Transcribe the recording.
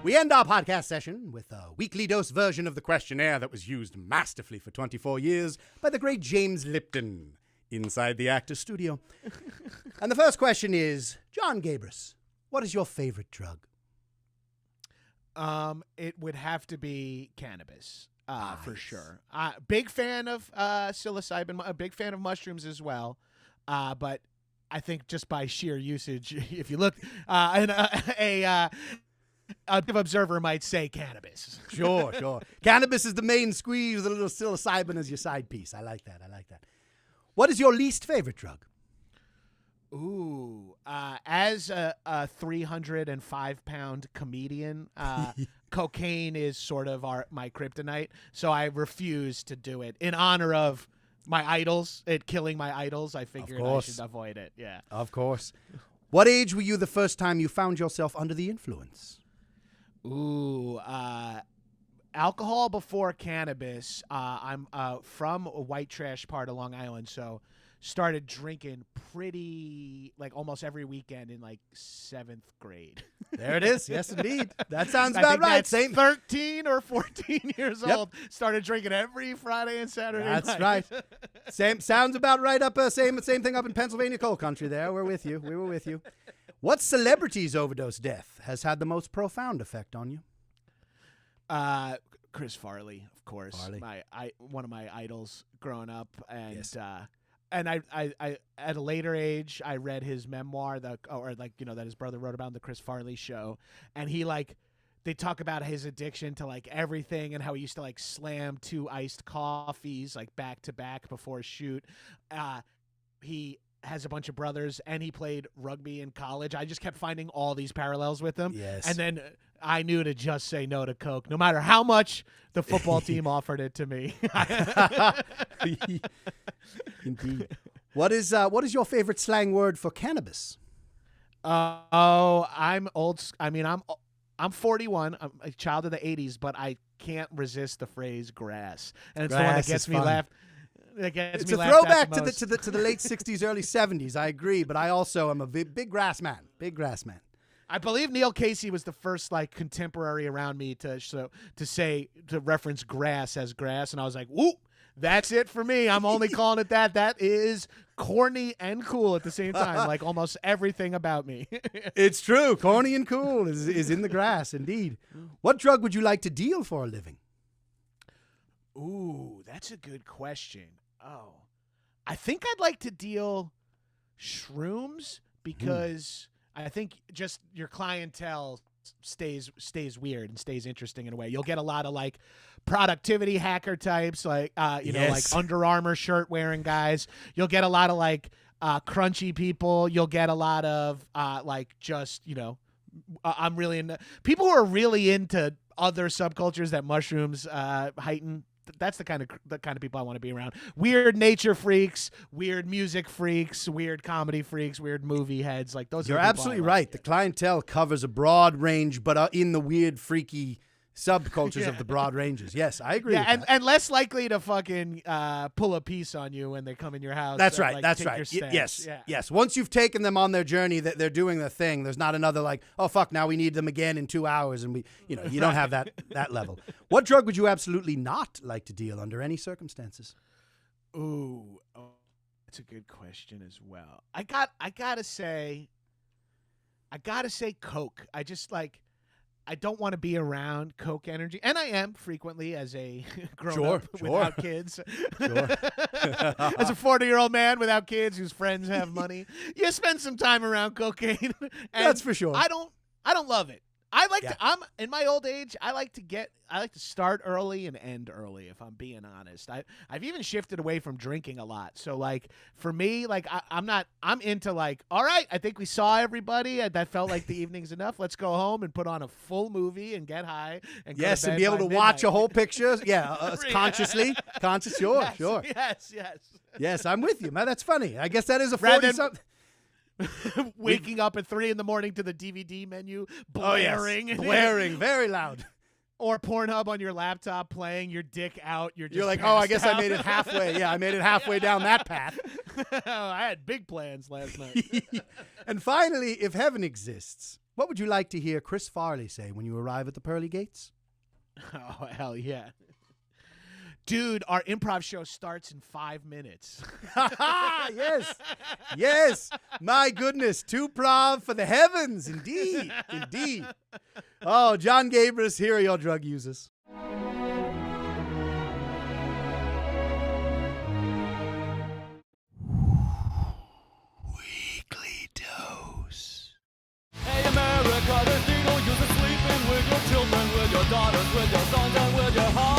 We end our podcast session with a weekly dose version of the questionnaire that was used masterfully for 24 years by the great James Lipton inside the Actors Studio. And the first question is, John Gabrus, what is your favorite drug? It would have to be cannabis, Nice. for sure. Big fan of psilocybin, a big fan of mushrooms as well. But I think just by sheer usage, if you look, a observer might say cannabis. Sure. Cannabis is the main squeeze with a little psilocybin as your side piece. I like that. What is your least favorite drug? Ooh, as a 305-pound comedian, cocaine is sort of my kryptonite, so I refuse to do it in honor of my idols. Killing my idols, I figured I should avoid it. Yeah, of course. What age were you the first time you found yourself under the influence? Ooh, alcohol before cannabis. I'm from a white trash part of Long Island, so started drinking pretty almost every weekend in 7th grade. There it is. Yes, indeed. That sounds I about think right. that's Same. 13 or 14 years Yep. old. Started drinking every Friday and Saturday That's night. right. Same sounds about right. Same thing up in Pennsylvania coal country. There, we're with you. We were with you. What celebrity's overdose death has had the most profound effect on you? Chris Farley, of course. Farley. One of my idols growing up, and Yes. and I at a later age I read his memoir that his brother wrote about, The Chris Farley Show, and they talk about his addiction to everything and how he used to slam 2 iced coffees back to back before a shoot. He has a bunch of brothers and he played rugby in college. I just kept finding all these parallels with him. Yes. And then I knew to just say no to Coke, no matter how much the football team offered it to me. Indeed. What is your favorite slang word for cannabis? I'm old. I mean, I'm 41. I'm a child of the 80s, but I can't resist the phrase grass. And it's the one that gets me laughed. It's a throwback to the late 60s, early 70s. I agree, but I also am a big grass man. Big grass man. I believe Neil Casey was the first contemporary around me to reference grass as grass, and I was like, "Whoop, that's it for me. I'm only calling it that." That is corny and cool at the same time, like almost everything about me. It's true. Corny and cool is in the grass, indeed. What drug would you like to deal for a living? Ooh, that's a good question. Oh, I think I'd like to deal shrooms because I think just your clientele stays weird and stays interesting in a way. You'll get a lot of productivity hacker types, like Under Armour shirt wearing guys. You'll get a lot of crunchy people. You'll get a lot of I'm really into people who are really into other subcultures that mushrooms heighten. That's the kind of people I want to be around. Weird nature freaks, weird music freaks, weird comedy freaks, weird movie heads. Those. You're are the absolutely right. The clientele covers a broad range, but in the weird, freaky subcultures of the broad ranges. Yes, I agree. Yeah, and less likely to fucking pull a piece on you when they come in your house. That's right. That's take right. your steps. Yes. Yeah. Yes. Once you've taken them on their journey, that they're doing the thing. There's not another oh fuck, now we need them again in 2 hours, and you don't have that level. What drug would you absolutely not like to deal under any circumstances? Ooh, that's a good question as well. I gotta say Coke. I just I don't want to be around Coke energy, and I am frequently as a grown-up without kids. Sure. As a 40-year-old man without kids whose friends have money, you spend some time around cocaine. And that's for sure. I don't love it. I'm in my old age. I like to start early and end early. If I'm being honest, I've even shifted away from drinking a lot. So for me, I'm into all right. I think we saw everybody. That felt like the evening's enough. Let's go home and put on a full movie and get high. And yes, go to and bed be able by to midnight. watch a whole picture. Yeah, consciously. Sure. Yes. Yes, I'm with you, man. That's funny. I guess that is a Rather 40-something. Waking up at 3 a.m. to the DVD menu, blaring, blaring, very loud. Or Pornhub on your laptop playing, your dick out. You're like, oh, I guess out. I made it halfway. Yeah, I made it halfway down that path. I had big plans last night. And finally, if heaven exists, What would you like to hear Chris Farley say when you arrive at the pearly gates? Oh, hell yeah. Dude, our improv show starts in 5 minutes. Yes. Yes. My goodness. Two-prov for the heavens. Indeed. Indeed. Oh, John Gabrus, here are your drug users. Weekly Dose. Hey America, there's legal use of sleeping with your children, with your daughters, with your sons, and with your husbands.